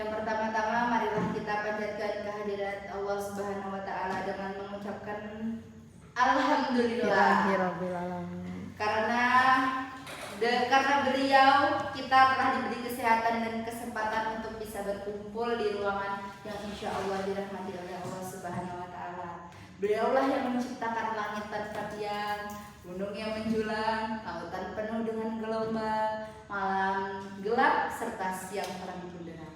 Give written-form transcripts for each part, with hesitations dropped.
Yang pertama-tama marilah kita panjatkan kehadirat Allah Subhanahu wa taala dengan mengucapkan alhamdulillah. Karena beliau kita telah diberi kesehatan dan kesempatan untuk bisa berkumpul di ruangan yang insya Allah dirahmati oleh Allah Subhanahu wa taala. Beliaulah yang menciptakan langit tanpa tiang, gunung yang menjulang, lautan penuh dengan gelombang, malam gelap serta siang terang benderang.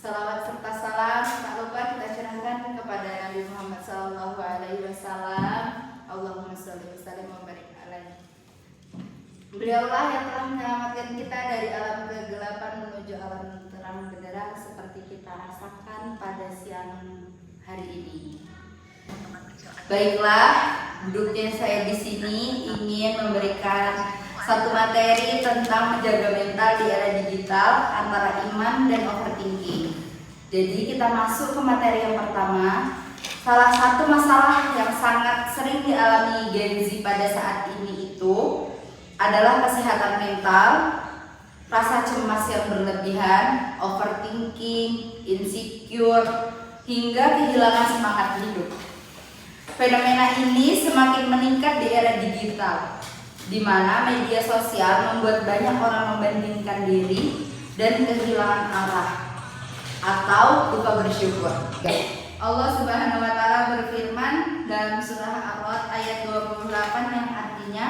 Salawat serta salam tak lupa kita curahkan kepada Nabi Muhammad SAW. Allahumma sholli wa sallim wa barik alaihi. Beliaulah yang telah menyelamatkan kita dari alam kegelapan menuju alam terang benderang seperti kita rasakan pada siang hari ini. Baiklah, duduknya saya di sini ingin memberikan satu materi tentang menjaga mental di era digital antara iman dan overthinking. Jadi kita masuk ke materi yang pertama. Salah satu masalah yang sangat sering dialami Gen Z pada saat ini itu adalah kesehatan mental, rasa cemas yang berlebihan, overthinking, insecure, hingga kehilangan semangat hidup. Fenomena ini semakin meningkat di era digital, di mana media sosial membuat banyak orang membandingkan diri dan kehilangan arah atau lupa bersyukur. Allah Subhanahu wa taala berfirman dalam surah Ar-Ra'd ayat 28 yang artinya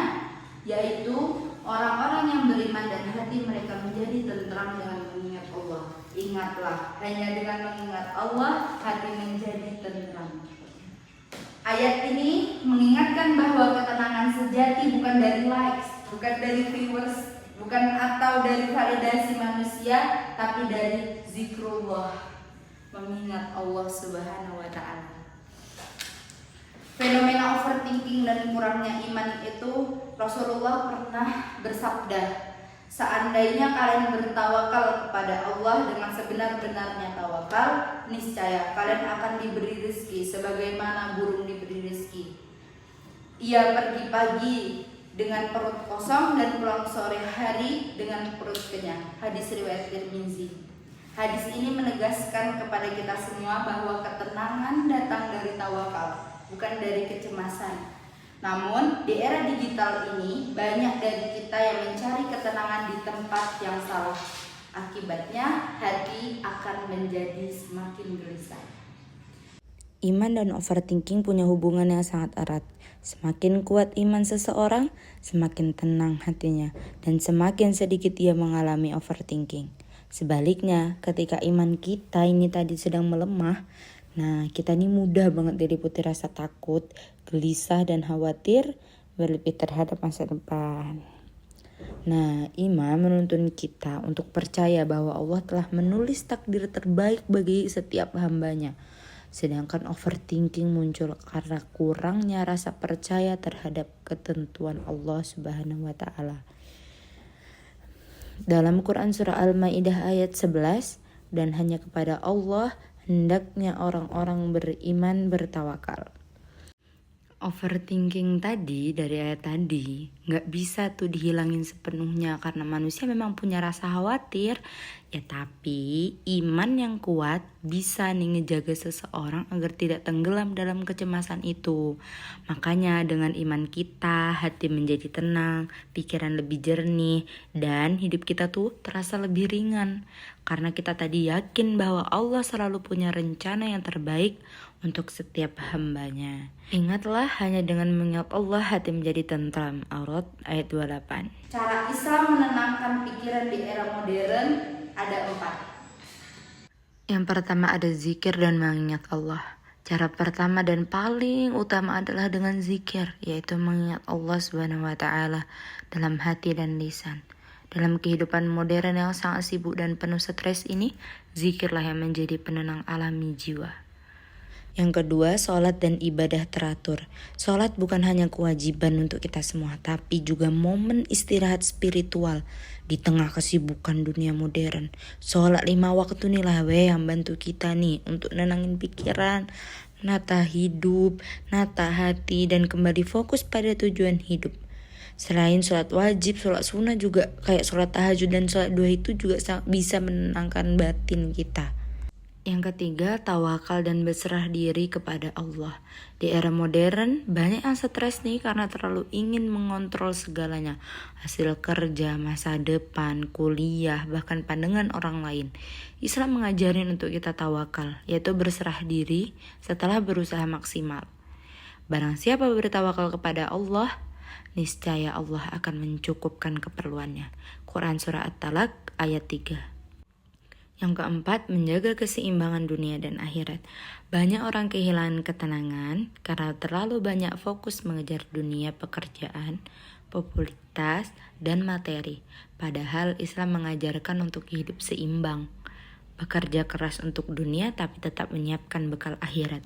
yaitu orang-orang yang beriman dan hati mereka menjadi tentram dengan mengingat Allah. Ingatlah, hanya dengan mengingat Allah hati menjadi tentram. Ayat ini mengingatkan bahwa ketenangan sejati bukan dari likes, bukan dari viewers, bukan atau dari validasi manusia, tapi dari zikrullah, mengingat Allah Subhanahu wa taala. Fenomena overthinking dan kurangnya iman itu Rasulullah pernah bersabda, seandainya kalian bertawakal kepada Allah dengan sebenar-benarnya tawakal, niscaya kalian akan diberi rezeki sebagaimana burung diberi rezeki. Ia pergi pagi dengan perut kosong dan pulang sore hari dengan perut kenyang. Hadis riwayat Tirmizi. Hadis ini menegaskan kepada kita semua bahwa ketenangan datang dari tawakal, bukan dari kecemasan. Namun, di era digital ini, banyak dari kita yang mencari ketenangan di tempat yang salah. Akibatnya, hati akan menjadi semakin gelisah. Iman dan overthinking punya hubungan yang sangat erat. Semakin kuat iman seseorang, semakin tenang hatinya, dan semakin sedikit ia mengalami overthinking. Sebaliknya, ketika iman kita ini tadi sedang melemah, nah, kita ini mudah banget diliputi rasa takut, gelisah, dan khawatir berlebih terhadap masa depan. Nah, iman menuntun kita untuk percaya bahwa Allah telah menulis takdir terbaik bagi setiap hambanya. Sedangkan overthinking muncul karena kurangnya rasa percaya terhadap ketentuan Allah Subhanahu wa taala. Dalam Quran surah Al-Maidah ayat 11, dan hanya kepada Allah hendaknya orang-orang beriman bertawakal. Overthinking tadi dari ayat tadi gak bisa tuh dihilangin sepenuhnya karena manusia memang punya rasa khawatir. Ya tapi iman yang kuat bisa nih ngejaga seseorang agar tidak tenggelam dalam kecemasan itu. Makanya dengan iman kita hati menjadi tenang, pikiran lebih jernih, dan hidup kita tuh terasa lebih ringan. Karena kita tadi yakin bahwa Allah selalu punya rencana yang terbaik untuk setiap hambanya. Ingatlah, hanya dengan mengingat Allah hati menjadi tentram. Ar-Ra'd ayat 28. Cara Islam menenangkan pikiran di era modern ada 4. Yang pertama ada zikir dan mengingat Allah. Cara pertama dan paling utama adalah dengan zikir, yaitu mengingat Allah Subhanahu wa taala dalam hati dan lisan. Dalam kehidupan modern yang sangat sibuk dan penuh stres ini, zikirlah yang menjadi penenang alami jiwa. Yang kedua, sholat dan ibadah teratur. Sholat bukan hanya kewajiban untuk kita semua, tapi juga momen istirahat spiritual di tengah kesibukan dunia modern. Sholat 5 waktu inilah yang bantu kita nih untuk nenangin pikiran, nata hidup, nata hati, dan kembali fokus pada tujuan hidup. Selain sholat wajib, sholat sunnah juga kayak sholat tahajud dan sholat duha itu juga bisa menenangkan batin kita. Yang ketiga, tawakal dan berserah diri kepada Allah. Di era modern, banyak yang stres nih karena terlalu ingin mengontrol segalanya. Hasil kerja, masa depan, kuliah, bahkan pandangan orang lain. Islam mengajarin untuk kita tawakal, yaitu berserah diri setelah berusaha maksimal. Barang siapa bertawakal kepada Allah, niscaya Allah akan mencukupkan keperluannya. Quran Surah At-Talaq ayat 3. Yang keempat, menjaga keseimbangan dunia dan akhirat. Banyak orang kehilangan ketenangan karena terlalu banyak fokus mengejar dunia, pekerjaan, popularitas, dan materi. Padahal Islam mengajarkan untuk hidup seimbang. Bekerja keras untuk dunia tapi tetap menyiapkan bekal akhirat.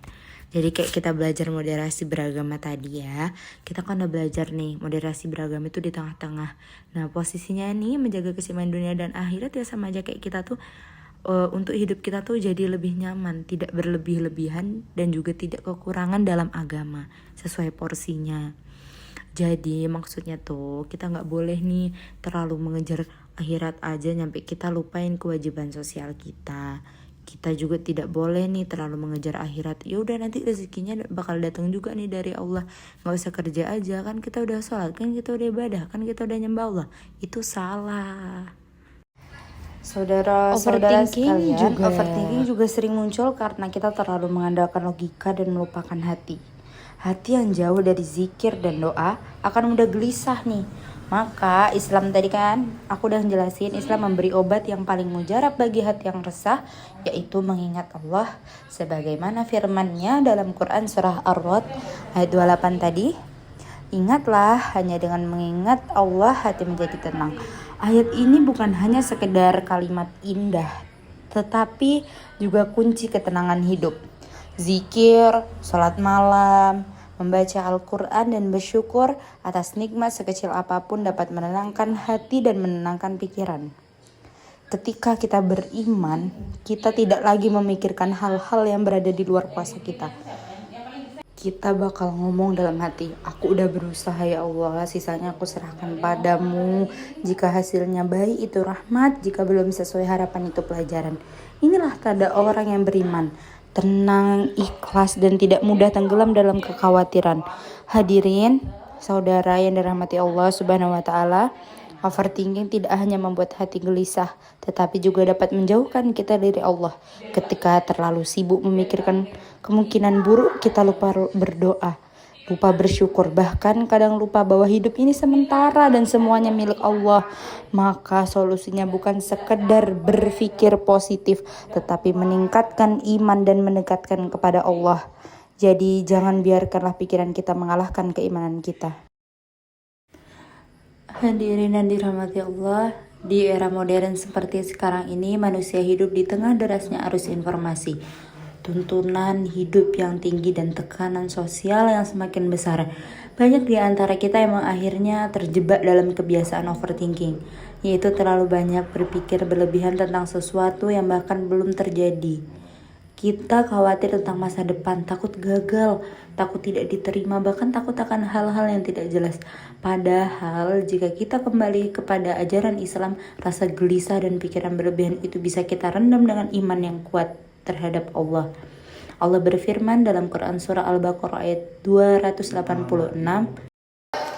Jadi kayak kita belajar moderasi beragama tadi ya. Kita kan udah belajar nih moderasi beragama itu di tengah-tengah. Nah posisinya nih menjaga keseimbangan dunia dan akhirat ya sama aja kayak kita tuh untuk hidup kita tuh jadi lebih nyaman, tidak berlebih-lebihan dan juga tidak kekurangan dalam agama, sesuai porsinya. Jadi maksudnya tuh kita nggak boleh nih terlalu mengejar akhirat aja nyampe kita lupain kewajiban sosial kita. Kita juga tidak boleh nih terlalu mengejar akhirat. Ya udah nanti rezekinya bakal datang juga nih dari Allah. Nggak usah kerja aja, kan kita udah sholat, kan kita udah ibadah, kan kita udah nyembah Allah. Itu salah. Saudara-saudara sekalian, overthinking juga sering muncul karena kita terlalu mengandalkan logika dan melupakan hati. Hati yang jauh dari zikir dan doa akan mudah gelisah nih. Maka Islam tadi kan, aku udah jelasin, Islam memberi obat yang paling mujarab bagi hati yang resah, yaitu mengingat Allah. Sebagaimana firman-Nya dalam Quran Surah Ar-Ra'd ayat 28 tadi. Ingatlah, hanya dengan mengingat Allah hati menjadi tenang. Ayat ini bukan hanya sekedar kalimat indah, tetapi juga kunci ketenangan hidup. Zikir, salat malam, membaca Al-Quran dan bersyukur atas nikmat sekecil apapun dapat menenangkan hati dan menenangkan pikiran. Ketika kita beriman, kita tidak lagi memikirkan hal-hal yang berada di luar kuasa kita. Kita bakal ngomong dalam hati, aku udah berusaha ya Allah, sisanya aku serahkan padamu. Jika hasilnya baik itu rahmat, jika belum sesuai harapan itu pelajaran. Inilah tanda orang yang beriman, tenang, ikhlas, dan tidak mudah tenggelam dalam kekhawatiran. Hadirin, saudara yang dirahmati Allah Subhanahu wa Ta'ala, overthinking tidak hanya membuat hati gelisah, tetapi juga dapat menjauhkan kita dari Allah. Ketika terlalu sibuk memikirkan kemungkinan buruk, kita lupa berdoa, lupa bersyukur, bahkan kadang lupa bahwa hidup ini sementara dan semuanya milik Allah. Maka solusinya bukan sekedar berpikir positif, tetapi meningkatkan iman dan mendekatkan kepada Allah. Jadi jangan biarkanlah pikiran kita mengalahkan keimanan kita. Hadirin yang dirahmati Allah, di era modern seperti sekarang ini manusia hidup di tengah derasnya arus informasi, tuntunan hidup yang tinggi dan tekanan sosial yang semakin besar. Banyak di antara kita yang akhirnya terjebak dalam kebiasaan overthinking, yaitu terlalu banyak berpikir berlebihan tentang sesuatu yang bahkan belum terjadi. Kita khawatir tentang masa depan, takut gagal, takut tidak diterima, bahkan takut akan hal-hal yang tidak jelas. Padahal jika kita kembali kepada ajaran Islam, rasa gelisah dan pikiran berlebihan itu bisa kita rendam dengan iman yang kuat terhadap Allah. Allah berfirman dalam Quran Surah Al-Baqarah ayat 286.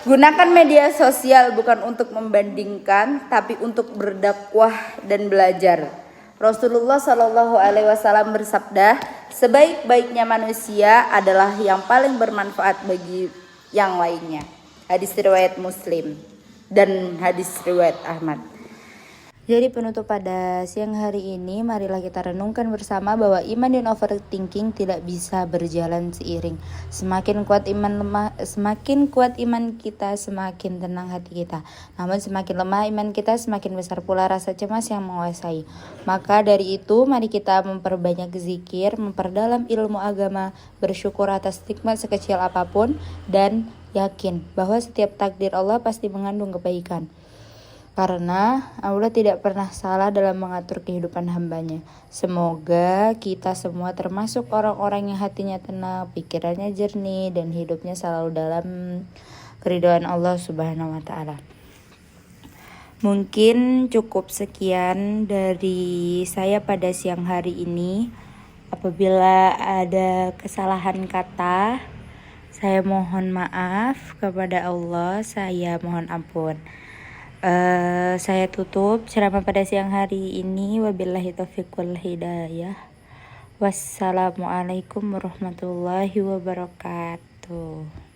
Gunakan media sosial bukan untuk membandingkan, tapi untuk berdakwah dan belajar. Rasulullah Shallallahu Alaihi Wasallam bersabda, sebaik-baiknya manusia adalah yang paling bermanfaat bagi yang lainnya. Hadis riwayat Muslim dan hadis riwayat Ahmad. Jadi penutup pada siang hari ini, marilah kita renungkan bersama bahwa iman dan overthinking tidak bisa berjalan seiring. Semakin kuat iman kita, semakin tenang hati kita. Namun semakin lemah iman kita, semakin besar pula rasa cemas yang menguasai. Maka dari itu, mari kita memperbanyak zikir, memperdalam ilmu agama, bersyukur atas nikmat sekecil apapun, dan yakin bahwa setiap takdir Allah pasti mengandung kebaikan. Karena Allah tidak pernah salah dalam mengatur kehidupan hambanya. Semoga kita semua termasuk orang-orang yang hatinya tenang, pikirannya jernih, dan hidupnya selalu dalam keridhaan Allah Subhanahu wa taala. Mungkin cukup sekian dari saya pada siang hari ini. Apabila ada kesalahan kata, saya mohon maaf kepada Allah, saya mohon ampun. Saya tutup ceramah pada siang hari ini. Wabillahi taufiq wal hidayah. Wassalamualaikum warahmatullahi wabarakatuh.